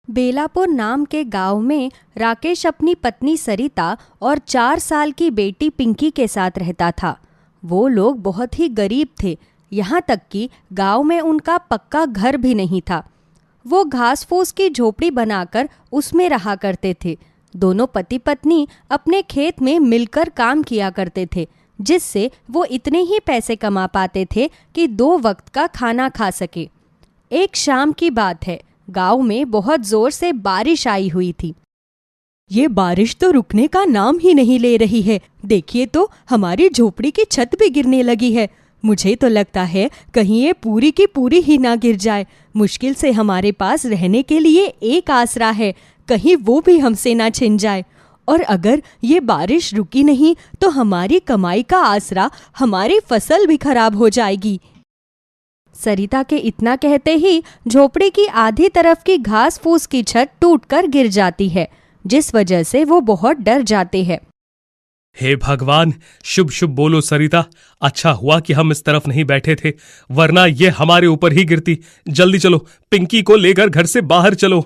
बेलापुर नाम के गांव में राकेश अपनी पत्नी सरिता और 4 साल की बेटी पिंकी के साथ रहता था। वो लोग बहुत ही गरीब थे, यहाँ तक कि गांव में उनका पक्का घर भी नहीं था। वो घास फूस की झोपड़ी बनाकर उसमें रहा करते थे। दोनों पति पत्नी अपने खेत में मिलकर काम किया करते थे, जिससे वो इतने ही पैसे कमा पाते थे कि 2 वक्त का खाना खा सके। एक शाम की बात है, गांव में बहुत जोर से बारिश आई हुई थी। ये बारिश तो रुकने का नाम ही नहीं ले रही है। देखिए तो हमारी झोपड़ी की छत भी गिरने लगी है। मुझे तो लगता है कहीं ये पूरी की पूरी ही ना गिर जाए। मुश्किल से हमारे पास रहने के लिए एक आसरा है, कहीं वो भी हमसे ना छिन जाए। और अगर ये बारिश रुकी नहीं तो हमारी कमाई का आसरा, हमारी फसल भी खराब हो जाएगी। सरिता के इतना कहते ही झोपड़ी की आधी तरफ की घास फूस की छत टूटकर गिर जाती है, जिस वजह से वो बहुत डर जाते हैं। हे भगवान, शुभ शुभ बोलो सरिता। अच्छा हुआ कि हम इस तरफ नहीं बैठे थे, वरना ये हमारे ऊपर ही गिरती। जल्दी चलो, पिंकी को लेकर घर से बाहर चलो।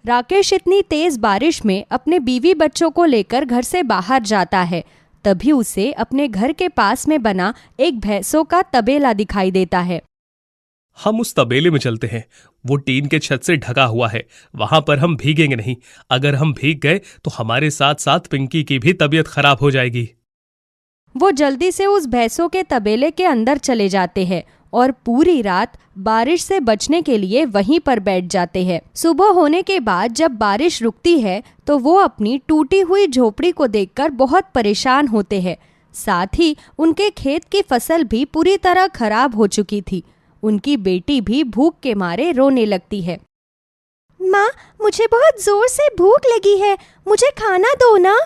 राकेश इतनी तेज बारिश में अपने बीवी बच्चों को लेकर घर से बाहर जाता है। तभी उसे अपने घर के पास में बना एक भैंसों का तबेला दिखाई देता है। हम उस तबेले में चलते हैं, वो टीन के छत से ढका हुआ है, वहां पर हम भीगेंगे नहीं। अगर हम भीग गए तो हमारे साथ साथ पिंकी की भी तबीयत खराब हो जाएगी। वो जल्दी से उस भैंसों के तबेले के अंदर चले जाते हैं और पूरी रात बारिश से बचने के लिए वहीं पर बैठ जाते हैं। सुबह होने के बाद जब बारिश रुकती है तो वो अपनी टूटी हुई झोपड़ी को देखकर बहुत परेशान होते हैं। साथ ही उनके खेत की फसल भी पूरी तरह खराब हो चुकी थी। उनकी बेटी भी भूख के मारे रोने लगती है। माँ, मुझे बहुत जोर से भूख लगी है, मुझे खाना दो ना।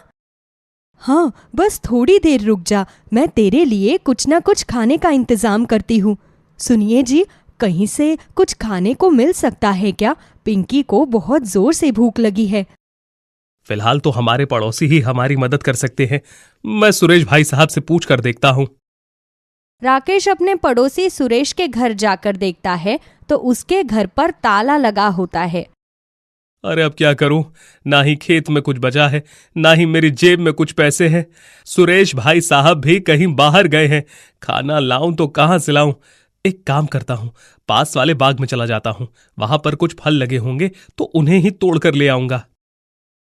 हाँ, बस थोड़ी देर रुक जा, मैं तेरे लिए कुछ ना कुछ खाने का इंतजाम करती हूँ। सुनिए जी, कहीं से कुछ खाने को मिल सकता है क्या? पिंकी को बहुत जोर से भूख लगी है। फिलहाल तो हमारे पड़ोसी ही हमारी मदद कर सकते हैं। मैं सुरेश भाई साहब से पूछ कर देखता हूँ। राकेश अपने पड़ोसी सुरेश के घर जाकर देखता है तो उसके घर पर ताला लगा होता है। अरे अब क्या करूं? ना ही खेत में कुछ बचा है, ना ही मेरी जेब में कुछ पैसे हैं। सुरेश भाई साहब भी कहीं बाहर गए हैं। खाना लाऊं तो कहां से लाऊं? एक काम करता हूं, पास वाले बाग में चला जाता हूं। वहां पर कुछ फल लगे होंगे तो उन्हें ही तोड़ कर ले आऊंगा।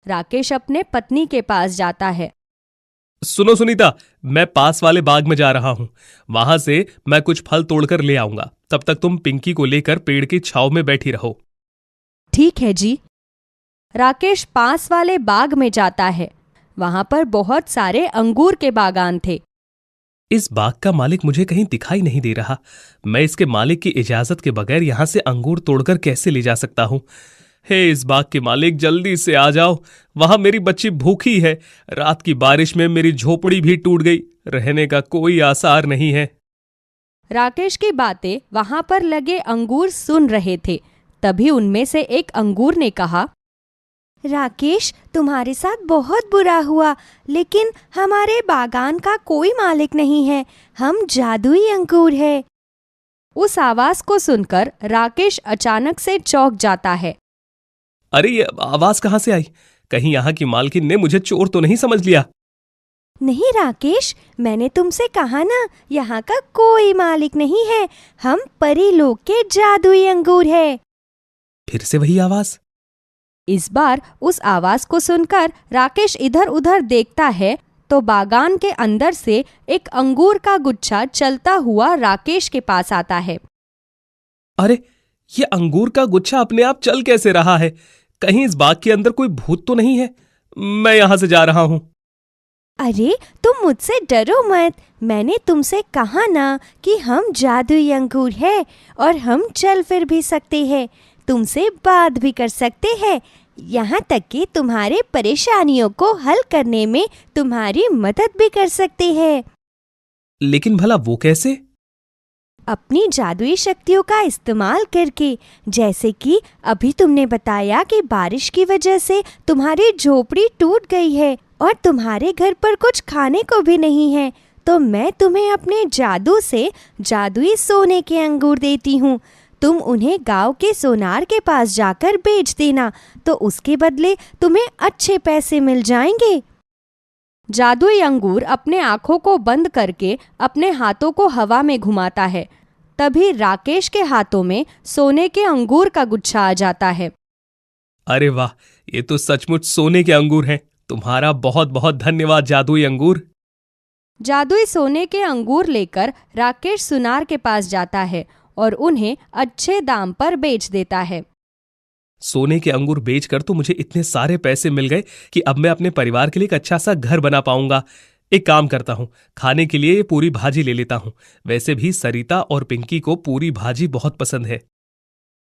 राकेश अपने पत्नी के पास जाता है। सुनो सुनीता, मैं पास वाले बाग में जा रहा हूं, वहां से मैं कुछ फल तोड़कर ले आऊंगा। तब तक तुम पिंकी को लेकर पेड़ की छांव में बैठी रहो। ठीक है जी। राकेश पास वाले बाग में जाता है। वहां पर बहुत सारे अंगूर के बागान थे। इस बाग का मालिक मुझे कहीं दिखाई नहीं दे रहा। मैं इसके मालिक की इजाजत के बगैर यहां से अंगूर तोड़कर कैसे ले जा सकता हूं? हे इस बाग के मालिक, जल्दी से आ जाओ। वहां मेरी बच्ची भूखी है। रात की बारिश में मेरी झोपड़ी भी टूट गई, रहने का कोई आसार नहीं है। राकेश की बातें वहां पर लगे अंगूर सुन रहे थे। तभी उनमें से एक अंगूर ने कहा, राकेश, तुम्हारे साथ बहुत बुरा हुआ, लेकिन हमारे बागान का कोई मालिक नहीं है। हम जादुई अंगूर है। उस आवाज को सुनकर राकेश अचानक से चौंक जाता है। अरे ये आवाज कहां से आई? कहीं यहां की मालकिन ने मुझे चोर तो नहीं समझ लिया? नहीं राकेश, मैंने तुमसे कहा ना, यहाँ का कोई मालिक नहीं है। हम परी लोग के जादुई अंगूर है। फिर से वही आवाज। इस बार उस आवाज को सुनकर राकेश इधर उधर देखता है तो बागान के अंदर से एक अंगूर का गुच्छा चलता हुआ राकेश के पास आता है। अरे ये अंगूर का गुच्छा अपने आप चल कैसे रहा है? कहीं इस बाग के अंदर कोई भूत तो नहीं है? मैं यहां से जा रहा हूं। अरे तुम मुझसे डरो मत, मैंने तुमसे कहा ना कि हम जादुई अंगूर है और हम चल फिर भी सकते हैं, तुमसे बात भी कर सकते हैं, यहाँ तक कि तुम्हारे परेशानियों को हल करने में तुम्हारी मदद भी कर सकते हैं। लेकिन भला वो कैसे? अपनी जादुई शक्तियों का इस्तेमाल करके। जैसे कि अभी तुमने बताया कि बारिश की वजह से तुम्हारी झोपड़ी टूट गई है और तुम्हारे घर पर कुछ खाने को भी नहीं है, तो मैं तुम्हें अपने जादू से जादुई सोने के अंगूर देती हूँ। तुम उन्हें गांव के सोनार के पास जाकर बेच देना, तो उसके बदले तुम्हें अच्छे पैसे मिल जाएंगे। जादुई अंगूर अपने आंखों को बंद करके अपने हाथों को हवा में घुमाता है। तभी राकेश के हाथों में सोने के अंगूर का गुच्छा आ जाता है। अरे वाह, ये तो सचमुच सोने के अंगूर हैं। तुम्हारा बहुत बहुत धन्यवाद जादुई अंगूर। जादुई सोने के अंगूर लेकर राकेश सुनार के पास जाता है और उन्हें अच्छे दाम पर बेच देता है। सोने के अंगूर बेचकर तो मुझे इतने सारे पैसे मिल गए कि अब मैं अपने परिवार के लिए एक अच्छा सा घर बना पाऊंगा। एक काम करता हूँ, खाने के लिए ये पूरी भाजी ले लेता हूँ। वैसे भी सरिता और पिंकी को पूरी भाजी बहुत पसंद है।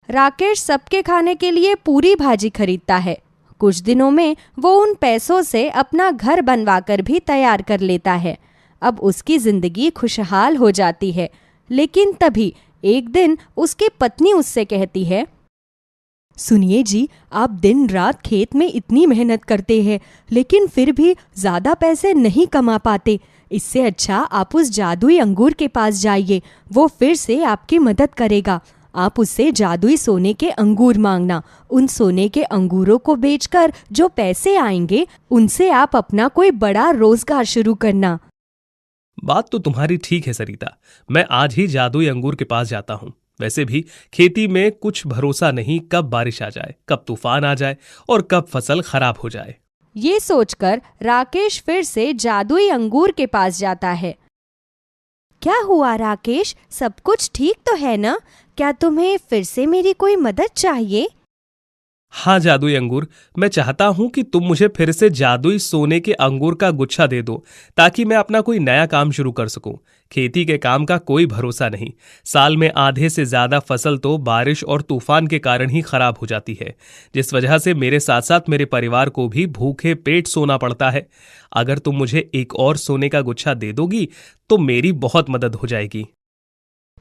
राकेश सबके खाने के लिए पूरी भाजी खरीदता है। कुछ दिनों में वो उन पैसों से अपना घर बनवाकर भी तैयार कर लेता है। अब उसकी जिंदगी खुशहाल हो जाती है। लेकिन तभी एक दिन उसकी पत्नी उससे कहती है, सुनिए जी, आप दिन रात खेत में इतनी मेहनत करते हैं, लेकिन फिर भी ज्यादा पैसे नहीं कमा पाते। इससे अच्छा आप उस जादुई अंगूर के पास जाइए, वो फिर से आपकी मदद करेगा। आप उससे जादुई सोने के अंगूर मांगना। उन सोने के अंगूरों को बेचकर जो पैसे आएंगे, उनसे आप अपना कोई बड़ा रोजगार शुरू करना। बात तो तुम्हारी ठीक है सरिता, मैं आज ही जादुई अंगूर के पास जाता हूँ। वैसे भी खेती में कुछ भरोसा नहीं, कब बारिश आ जाए, कब तूफान आ जाए और कब फसल खराब हो जाए। ये सोचकर राकेश फिर से जादुई अंगूर के पास जाता है। क्या हुआ राकेश, सब कुछ ठीक तो है ना? क्या तुम्हें फिर से मेरी कोई मदद चाहिए? हाँ जादुई अंगूर, मैं चाहता हूं कि तुम मुझे फिर से जादुई सोने के अंगूर का गुच्छा दे दो, ताकि मैं अपना कोई नया काम शुरू कर सकूं। खेती के काम का कोई भरोसा नहीं। साल में आधे से ज्यादा फसल तो बारिश और तूफान के कारण ही खराब हो जाती है, जिस वजह से मेरे साथ साथ मेरे परिवार को भी भूखे पेट सोना पड़ता है। अगर तुम मुझे एक और सोने का गुच्छा दे दोगी तो मेरी बहुत मदद हो जाएगी।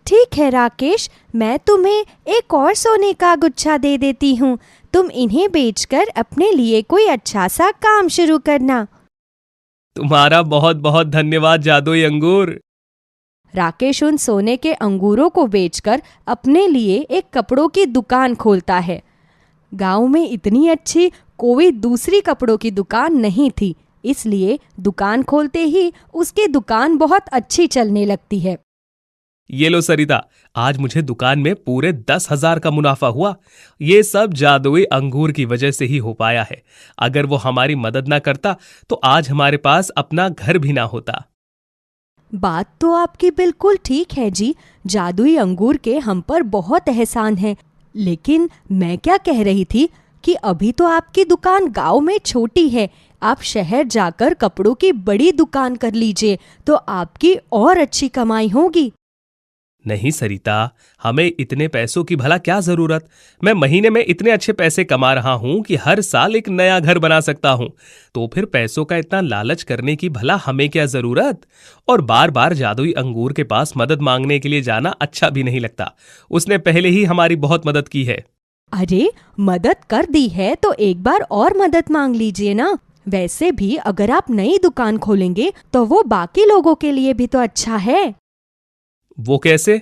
ठीक है राकेश, मैं तुम्हें एक और सोने का गुच्छा दे देती हूँ। तुम इन्हें बेचकर अपने लिए कोई अच्छा सा काम शुरू करना। तुम्हारा बहुत बहुत धन्यवाद जादुई अंगूर। राकेश उन सोने के अंगूरों को बेचकर अपने लिए एक कपड़ों की दुकान खोलता है। गांव में इतनी अच्छी कोई दूसरी कपड़ों की दुकान नहीं थी, इसलिए दुकान खोलते ही उसकी दुकान बहुत अच्छी चलने लगती है। ये लो सरिता, आज मुझे दुकान में पूरे 10,000 का मुनाफा हुआ। ये सब जादुई अंगूर की वजह से ही हो पाया है। अगर वो हमारी मदद ना करता तो आज हमारे पास अपना घर भी ना होता। बात तो आपकी बिल्कुल ठीक है जी, जादुई अंगूर के हम पर बहुत एहसान है। लेकिन मैं क्या कह रही थी कि अभी तो आपकी दुकान गांव में छोटी है। आप शहर जाकर कपड़ों की बड़ी दुकान कर लीजिए, तो आपकी और अच्छी कमाई होगी। नहीं सरिता, हमें इतने पैसों की भला क्या जरूरत। मैं महीने में इतने अच्छे पैसे कमा रहा हूं कि हर साल एक नया घर बना सकता हूं। तो फिर पैसों का इतना लालच करने की भला हमें क्या जरूरत। और बार बार जादुई अंगूर के पास मदद मांगने के लिए जाना अच्छा भी नहीं लगता। उसने पहले ही हमारी बहुत मदद की है। अरे, मदद कर दी है तो एक बार और मदद मांग लीजिए ना। वैसे भी अगर आप नई दुकान खोलेंगे तो वो बाकी लोगों के लिए भी तो अच्छा है। वो कैसे?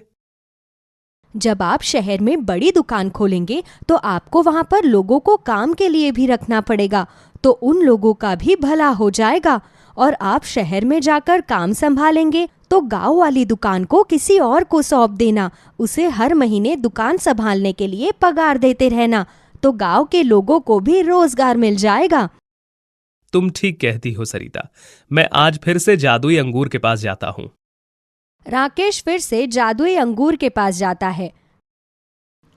जब आप शहर में बड़ी दुकान खोलेंगे तो आपको वहां पर लोगों को काम के लिए भी रखना पड़ेगा, तो उन लोगों का भी भला हो जाएगा। और आप शहर में जाकर काम संभालेंगे तो गांव वाली दुकान को किसी और को सौंप देना। उसे हर महीने दुकान संभालने के लिए पगार देते रहना, तो गांव के लोगों को भी रोजगार मिल जाएगा। तुम ठीक कहती हो सरिता, मैं आज फिर से जादुई अंगूर के पास जाता हूँ। राकेश फिर से जादुई अंगूर के पास जाता है।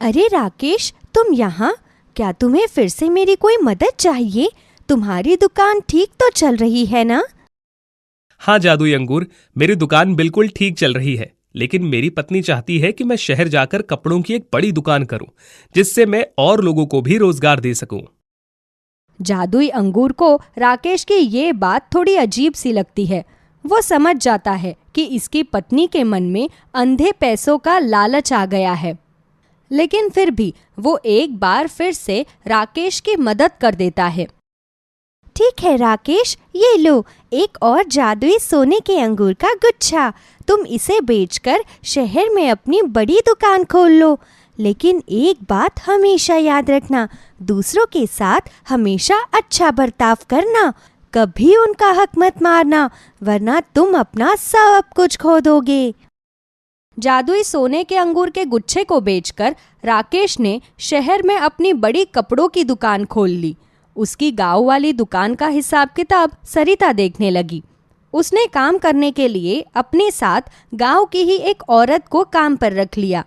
अरे राकेश, तुम यहाँ? क्या तुम्हें फिर से मेरी कोई मदद चाहिए? तुम्हारी दुकान ठीक तो चल रही है ना? हाँ जादुई अंगूर, मेरी दुकान बिल्कुल ठीक चल रही है, लेकिन मेरी पत्नी चाहती है कि मैं शहर जाकर कपड़ों की एक बड़ी दुकान करूं, जिससे मैं और लोगों को भी रोजगार दे सकूं। जादुई अंगूर को राकेश की ये बात थोड़ी अजीब सी लगती है। वो समझ जाता है कि इसकी पत्नी के मन में अंधे पैसों का लालच आ गया है, लेकिन फिर भी वो एक बार फिर से राकेश की मदद कर देता है। ठीक है राकेश, ये लो एक और जादुई सोने के अंगूर का गुच्छा। तुम इसे बेचकर शहर में अपनी बड़ी दुकान खोल लो। लेकिन एक बात हमेशा याद रखना, दूसरों के साथ हमेशा अच्छा बर्ताव करना, कभी उनका हक मत मारना, वरना तुम अपना सब कुछ खो दोगे। जादुई सोने के अंगूर के गुच्छे को बेचकर राकेश ने शहर में अपनी बड़ी कपड़ों की दुकान खोल ली। उसकी गांव वाली दुकान का हिसाब किताब सरिता देखने लगी। उसने काम करने के लिए अपने साथ गांव की ही एक औरत को काम पर रख लिया।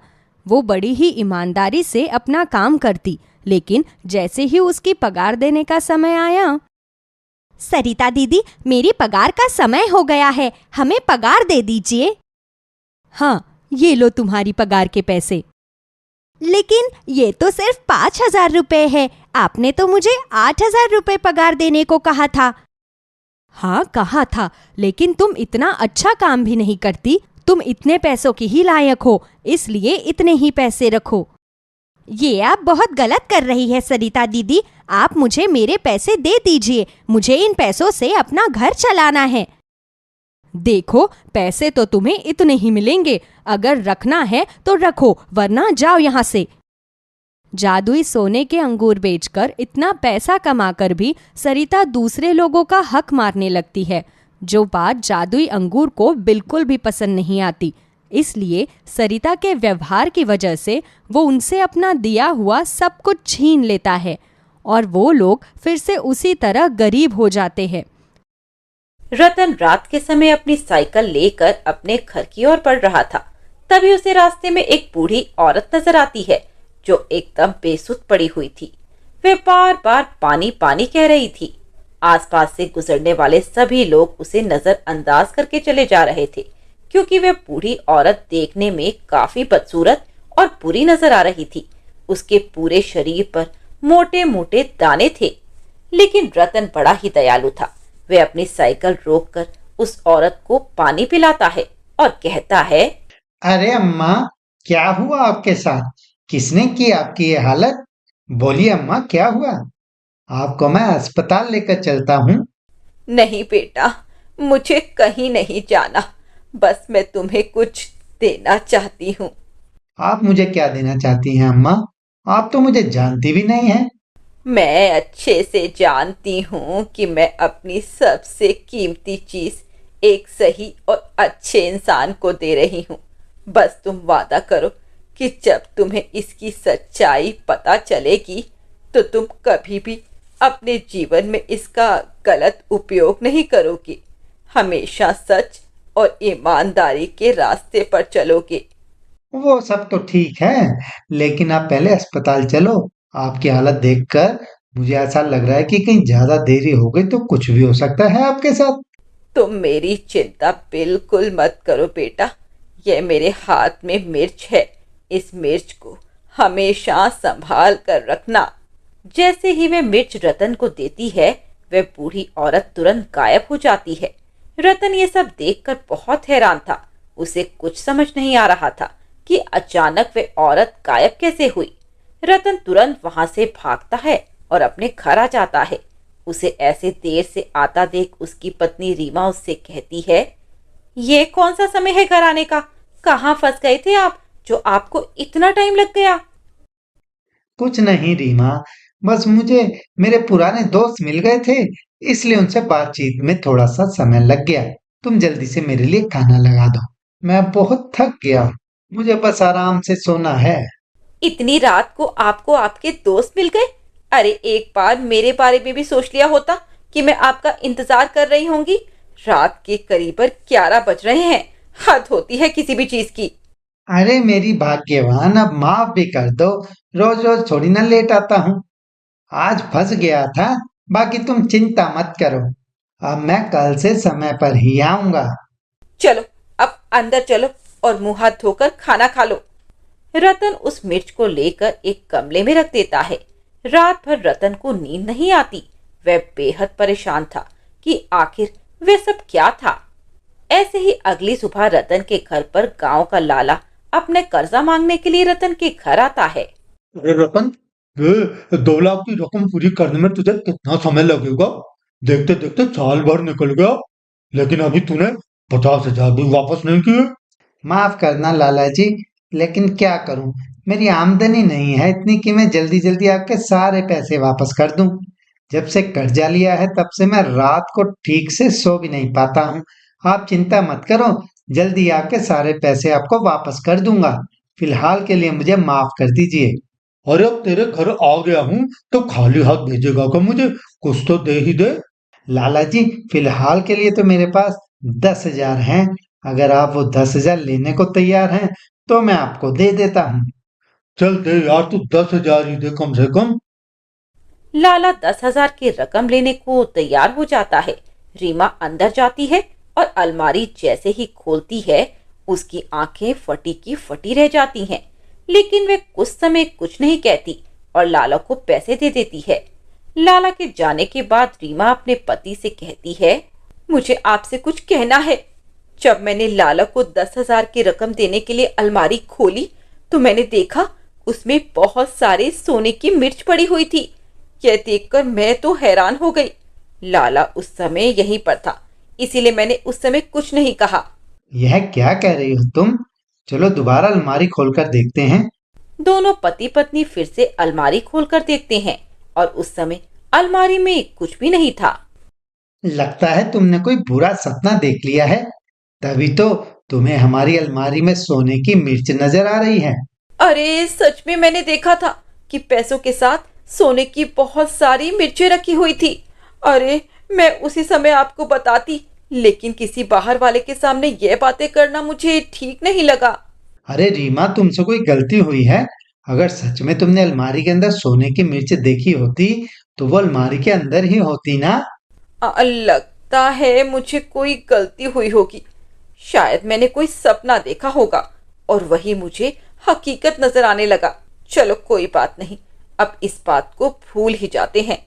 वो बड़ी ही ईमानदारी से अपना काम करती, लेकिन जैसे ही उसकी पगार देने का समय आया, सरिता दीदी, मेरी पगार का समय हो गया है, हमें पगार दे दीजिए। हाँ, ये लो तुम्हारी पगार के पैसे। लेकिन ये तो सिर्फ 5,000 रुपए है, आपने तो मुझे 8,000 रुपए पगार देने को कहा था। हाँ कहा था, लेकिन तुम इतना अच्छा काम भी नहीं करती, तुम इतने पैसों की ही लायक हो, इसलिए इतने ही पैसे रखो। ये आप बहुत गलत कर रही है सरिता दीदी, आप मुझे मेरे पैसे दे दीजिए, मुझे इन पैसों से अपना घर चलाना है। देखो, पैसे तो तुम्हें इतने ही मिलेंगे, अगर रखना है तो रखो, वरना जाओ यहाँ से। जादुई सोने के अंगूर बेचकर इतना पैसा कमाकर भी सरिता दूसरे लोगों का हक मारने लगती है, जो बात जादुई अंगूर को बिल्कुल भी पसंद नहीं आती। इसलिए सरिता के व्यवहार की वजह से वो उनसे अपना दिया हुआ सब कुछ छीन लेता है और वो लोग फिर से उसी तरह गरीब हो जाते हैं। रतन रात के समय अपनी साइकिल लेकर अपने घर की ओर बढ़ रहा था। तभी उसे रास्ते में एक बूढ़ी औरत नजर आती है, जो एकदम बेसुध पड़ी हुई थी। वे बार बार पानी पानी कह रही थी। आसपास से गुजरने वाले सभी लोग उसे नजरअंदाज करके चले जा रहे थे, क्योंकि वे बूढ़ी औरत देखने में काफी बदसूरत और बुरी नजर आ रही थी। उसके पूरे शरीर पर मोटे मोटे दाने थे। लेकिन रतन बड़ा ही दयालु था। वे अपनी साइकिल रोककर उस औरत को पानी पिलाता है और कहता है, अरे अम्मा, क्या हुआ आपके साथ? किसने की आपकी ये हालत? बोलिए अम्मा, क्या हुआ? आपको मैं अस्पताल लेकर चलता हूँ। नहीं बेटा, मुझे कहीं नहीं जाना, बस मैं तुम्हें कुछ देना चाहती हूँ। आप मुझे क्या देना चाहती हैं अम्मा? आप तो मुझे जानती भी नहीं हैं। मैं अच्छे से जानती हूँ कि मैं अपनी सबसे कीमती चीज एक सही और अच्छे इंसान को दे रही हूँ। बस तुम वादा करो कि जब तुम्हें इसकी सच्चाई पता चलेगी तो तुम कभी भी अपने जीवन में इसका गलत उपयोग नहीं करोगे। हमेशा सच और ईमानदारी के रास्ते पर चलोगे। वो सब तो ठीक है, लेकिन आप पहले अस्पताल चलो। आपकी हालत देखकर मुझे ऐसा लग रहा है कि कहीं ज्यादा देरी हो गई तो कुछ भी हो सकता है आपके साथ। तुम मेरी चिंता बिल्कुल मत करो बेटा। यह मेरे हाथ में मिर्च है, इस मिर्च को हमेशा संभाल कर रखना। जैसे ही वे मिर्च रतन को देती है, वह बूढ़ी औरत तुरंत गायब हो जाती है। रतन ये सब देखकर बहुत हैरान था। उसे कुछ समझ नहीं आ रहा था कि अचानक वे औरत गायब कैसे हुई। रतन तुरंत वहां से भागता है और अपने घर आ जाता है। उसे ऐसे देर से आता देख उसकी पत्नी रीमा उससे कहती है, ये कौन सा समय है घर आने का? कहाँ फंस गए थे आप, जो आपको इतना टाइम लग गया? कुछ नहीं रीमा, बस मुझे मेरे पुराने दोस्त मिल गए थे, इसलिए उनसे बातचीत में थोड़ा सा समय लग गया। तुम जल्दी से मेरे लिए खाना लगा दो, मैं बहुत थक गया हूँ। मुझे बस आराम से सोना है। इतनी रात को आपको आपके दोस्त मिल गए? अरे एक बार मेरे बारे में भी सोच लिया होता कि मैं आपका इंतजार कर रही होंगी। रात के करीब 11 बज रहे हैं, हद होती है किसी भी चीज की। अरे मेरी भाग्यवान, अब माफ भी कर दो। रोज रोज थोड़ी ना लेट आता हूँ। आज फंस गया था, बाकी तुम चिंता मत करो। अब मैं कल से समय पर ही आऊंगा। चलो अब अंदर चलो और मुंह हाथ धोकर खाना खा लो। रतन उस मिर्च को लेकर एक गमले में रख देता है। रात भर रतन को नींद नहीं आती। वह बेहद परेशान था कि आखिर वह सब क्या था। ऐसे ही अगली सुबह रतन के घर पर गांव का लाला अपने कर्जा मांगने के लिए रतन के घर आता है। अरे रतन, ये 2 लाख की रकम पूरी करने में तुझे कितना समय लगेगा? देखते देखते साल भर निकल गया, लेकिन अभी तूने 50,000 भी वापस नहीं किए। माफ करना लाला जी, लेकिन क्या करूं, मेरी आमदनी नहीं है इतनी कि मैं जल्दी जल्दी आपके सारे पैसे वापस कर दूं। जब से कर्जा लिया है तब से मैं रात को ठीक से सो भी नहीं पाता हूँ। आप चिंता मत करो, जल्दी आपके सारे पैसे आपको वापस कर दूंगा। फिलहाल के लिए मुझे माफ कर दीजिए। अरे अब तेरे घर आ गया हूँ तो खाली हाथ भेजेगा क्या मुझे? कुछ तो दे ही दे। लाला जी, फिलहाल के लिए तो मेरे पास 10,000 हैं। अगर आप वो 10,000 लेने को तैयार हैं तो मैं आपको दे देता हूँ। चल दे यार, तू 10,000 ही दे कम से कम। लाला 10,000 की रकम लेने को तैयार हो जाता है। रीमा अंदर जाती है और अलमारी जैसे ही खोलती है, उसकी आंखें फटी की फटी रह जाती हैं। लेकिन वे कुछ समय कुछ नहीं कहती और लाला को पैसे दे देती है। लाला के जाने के बाद रीमा अपने पति से कहती है, मुझे आपसे कुछ कहना है। जब मैंने लाला को 10,000 की रकम देने के लिए अलमारी खोली तो मैंने देखा उसमें बहुत सारे सोने की मिर्च पड़ी हुई थी। यह देखकर मैं तो हैरान हो गई। लाला उस समय यहीं पर था, इसीलिए मैंने उस समय कुछ नहीं कहा। यह क्या कह रही हो तुम? चलो दोबारा अलमारी खोलकर देखते हैं। दोनों पति पत्नी फिर से अलमारी खोलकर देखते हैं और उस समय अलमारी में कुछ भी नहीं था। लगता है तुमने कोई बुरा सपना देख लिया है, तभी तो तुम्हें हमारी अलमारी में सोने की मिर्च नजर आ रही है। अरे सच में मैंने देखा था कि पैसों के साथ सोने की बहुत सारी मिर्चें रखी हुई थी। अरे मैं उसी समय आपको बताती, लेकिन किसी बाहर वाले के सामने ये बातें करना मुझे ठीक नहीं लगा। अरे रीमा, तुमसे कोई गलती हुई है? अगर सच में तुमने अलमारी के अंदर सोने की मिर्च देखी होती तो वो अलमारी के अंदर ही होती ना। लगता है मुझे कोई गलती हुई होगी। शायद मैंने कोई सपना देखा होगा और वही मुझे हकीकत नजर आने लगा। चलो कोई बात नहीं, अब इस बात को भूल ही जाते हैं।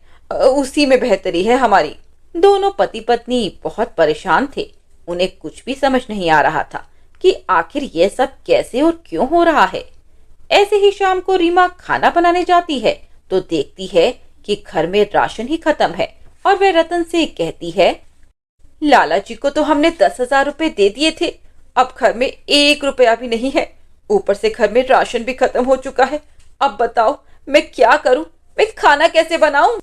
उसी में बेहतरी है हमारी। दोनों पति पत्नी बहुत परेशान थे। उन्हें कुछ भी समझ नहीं आ रहा था कि आखिर यह सब कैसे और क्यों हो रहा है। ऐसे ही शाम को रीमा खाना बनाने जाती है तो देखती है कि घर में राशन ही खत्म है और वह रतन से कहती है, लाला जी को तो हमने 10,000 रुपए दे दिए थे, अब घर में 1 रुपया भी नहीं है। ऊपर से घर में राशन भी खत्म हो चुका है। अब बताओ मैं क्या करूं? मैं खाना कैसे बनाऊं?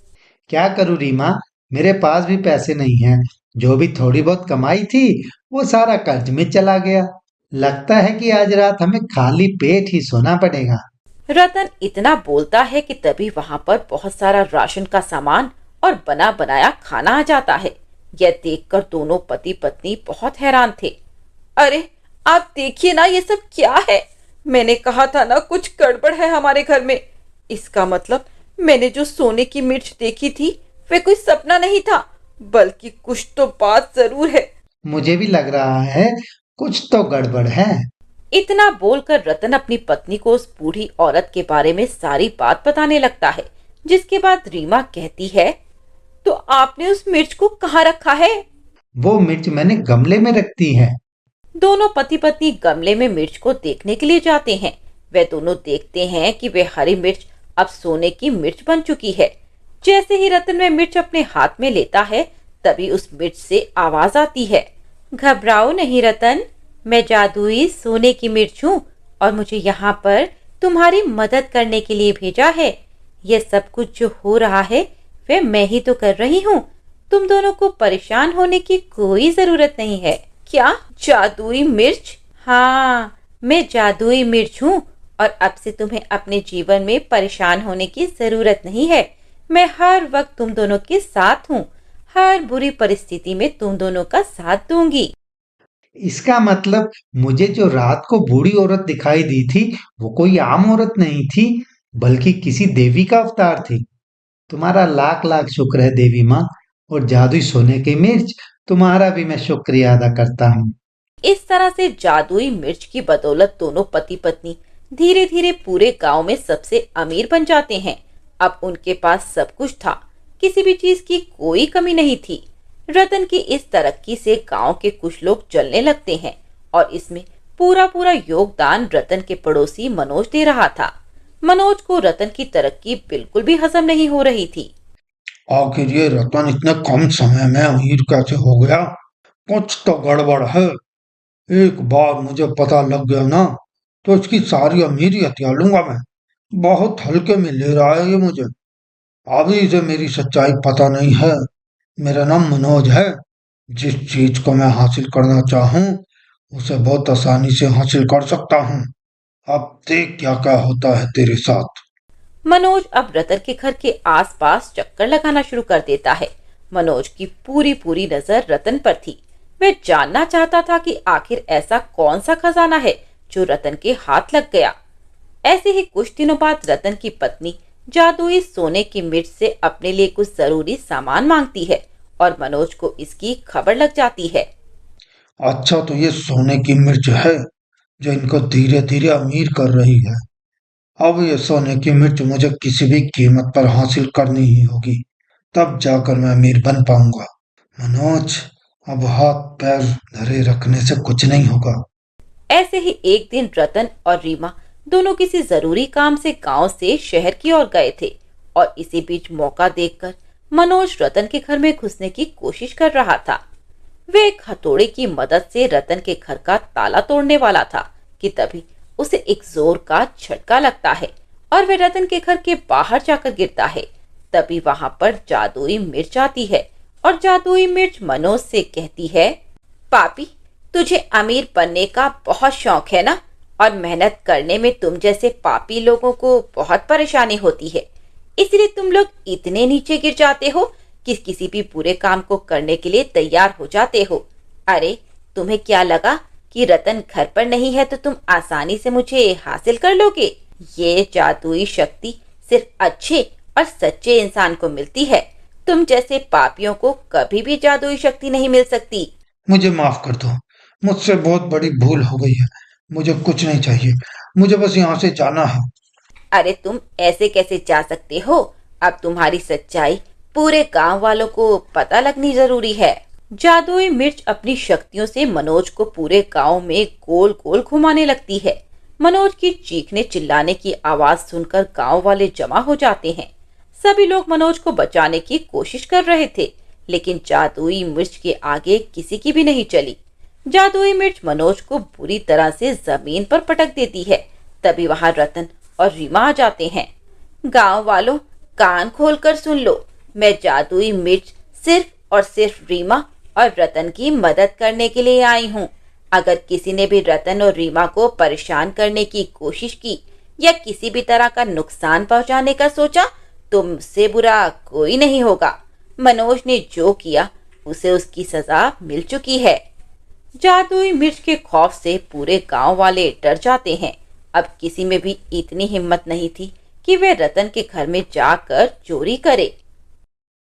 क्या करूं रीमा, मेरे पास भी पैसे नहीं हैं। जो भी थोड़ी बहुत कमाई थी वो सारा कर्ज में चला गया। लगता है कि आज रात हमें खाली पेट ही सोना पड़ेगा। रतन इतना बोलता है कि तभी वहां पर बहुत सारा राशन का सामान और बना बनाया खाना आ जाता है। यह देखकर दोनों पति पत्नी बहुत हैरान थे। अरे आप देखिए ना, ये सब क्या है? मैंने कहा था ना कुछ गड़बड़ है हमारे घर में। इसका मतलब मैंने जो सोने की मिर्च देखी थी वे कोई सपना नहीं था, बल्कि कुछ तो बात जरूर है। मुझे भी लग रहा है कुछ तो गड़बड़ है। इतना बोलकर रतन अपनी पत्नी को उस बूढ़ी औरत के बारे में सारी बात बताने लगता है। जिसके बाद रीमा कहती है, तो आपने उस मिर्च को कहाँ रखा है? वो मिर्च मैंने गमले में रख दी है। दोनों पति पत्नी गमले में मिर्च को देखने के लिए जाते हैं। वे दोनों देखते हैं कि वे हरी मिर्च अब सोने की मिर्च बन चुकी है। जैसे ही रतन वह मिर्च अपने हाथ में लेता है तभी उस मिर्च से आवाज आती है, घबराओ नहीं रतन, मैं जादुई सोने की मिर्च हूँ और मुझे यहाँ पर तुम्हारी मदद करने के लिए भेजा है। यह सब कुछ जो हो रहा है वह मैं ही तो कर रही हूँ। तुम दोनों को परेशान होने की कोई जरूरत नहीं है। क्या जादुई मिर्च? हाँ, मैं जादुई मिर्च हूँ और अब से तुम्हें अपने जीवन में परेशान होने की जरूरत नहीं है। मैं हर वक्त तुम दोनों के साथ हूँ। हर बुरी परिस्थिति में तुम दोनों का साथ दूंगी। इसका मतलब मुझे जो रात को बूढ़ी औरत दिखाई दी थी वो कोई आम औरत नहीं थी, बल्कि किसी देवी का अवतार थी। तुम्हारा लाख लाख शुक्र है देवी माँ, और जादुई सोने की मिर्च, तुम्हारा भी मैं शुक्रिया अदा करता हूँ। इस तरह से जादुई मिर्च की बदौलत दोनों पति पत्नी धीरे धीरे पूरे गांव में सबसे अमीर बन जाते हैं। अब उनके पास सब कुछ था, किसी भी चीज की कोई कमी नहीं थी। रतन की इस तरक्की से गांव के कुछ लोग जलने लगते हैं और इसमें पूरा पूरा योगदान रतन के पड़ोसी मनोज दे रहा था। मनोज को रतन की तरक्की बिल्कुल भी हजम नहीं हो रही थी। आखिर ये रतन इतने कम समय में अमीर कैसे हो गया? कुछ तो गड़बड़ है। एक बार मुझे पता लग गया ना तो इसकी सारी अमीरी हथिया लूंगा मैं। बहुत हल्के में ले रहा है ये मुझे। अभी इसे मेरी सच्चाई पता नहीं है। मेरा नाम मनोज है। जिस चीज को मैं हासिल करना चाहूँ उसे बहुत आसानी से हासिल कर सकता हूँ। अब देख क्या क्या होता है तेरे साथ। मनोज अब रतन के घर के आसपास चक्कर लगाना शुरू कर देता है। मनोज की पूरी पूरी नजर रतन पर थी। वह जानना चाहता था कि आखिर ऐसा कौन सा खजाना है जो रतन के हाथ लग गया। ऐसे ही कुछ दिनों बाद रतन की पत्नी जादुई सोने की मिर्च से अपने लिए कुछ जरूरी सामान मांगती है और मनोज को इसकी खबर लग जाती है। अच्छा, तो ये सोने की मिर्च है जो इनको धीरे धीरे अमीर कर रही है। अब ये सोने की मिर्च मुझे किसी भी कीमत पर हासिल करनी ही होगी, तब जाकर मैं अमीर बन पाऊंगा। मनोज, अब हाथ पैर धरे रखने से कुछ नहीं होगा। ऐसे ही एक दिन रतन और रीमा दोनों किसी जरूरी काम से गांव से शहर की ओर गए थे और इसी बीच मौका देखकर मनोज रतन के घर में घुसने की कोशिश कर रहा था। वे एक हथौड़े की मदद से रतन के घर का ताला तोड़ने वाला था कि तभी उसे एक जोर का झटका लगता है और वह रतन के घर के बाहर जाकर गिरता है। तभी वहां पर जादुई मिर्च आती है और जादुई मिर्च मनोज से कहती है, पापी, तुझे अमीर बनने का बहुत शौक है ना, और मेहनत करने में तुम जैसे पापी लोगों को बहुत परेशानी होती है, इसलिए तुम लोग इतने नीचे गिर जाते हो कि किसी भी बुरे काम को करने के लिए तैयार हो जाते हो। अरे, तुम्हें क्या लगा कि रतन घर पर नहीं है तो तुम आसानी से मुझे हासिल कर लोगे? ये जादुई शक्ति सिर्फ अच्छे और सच्चे इंसान को मिलती है। तुम जैसे पापियों को कभी भी जादुई शक्ति नहीं मिल सकती। मुझे माफ कर दो। मुझसे बहुत बड़ी भूल हो गई है। मुझे कुछ नहीं चाहिए। मुझे बस यहाँ से जाना है। अरे, तुम ऐसे कैसे जा सकते हो? अब तुम्हारी सच्चाई पूरे गांव वालों को पता लगनी जरूरी है। जादुई मिर्च अपनी शक्तियों से मनोज को पूरे गांव में गोल गोल घुमाने लगती है। मनोज की चीखने चिल्लाने की आवाज सुनकर गांव वाले जमा हो जाते हैं। सभी लोग मनोज को बचाने की कोशिश कर रहे थे, लेकिन जादुई मिर्च के आगे किसी की भी नहीं चली। जादुई मिर्च मनोज को बुरी तरह से जमीन पर पटक देती है। तभी वहां रतन और रीमा आ जाते हैं। गांव वालों, कान खोलकर सुन लो, मैं जादुई मिर्च सिर्फ और सिर्फ रीमा और रतन की मदद करने के लिए आई हूँ। अगर किसी ने भी रतन और रीमा को परेशान करने की कोशिश की या किसी भी तरह का नुकसान पहुंचाने का सोचा तो मुझसे बुरा कोई नहीं होगा। मनोज ने जो किया उसे उसकी सजा मिल चुकी है। जादुई मिर्च के खौफ से पूरे गांव वाले डर जाते हैं। अब किसी में भी इतनी हिम्मत नहीं थी कि वे रतन के घर में जाकर चोरी करे।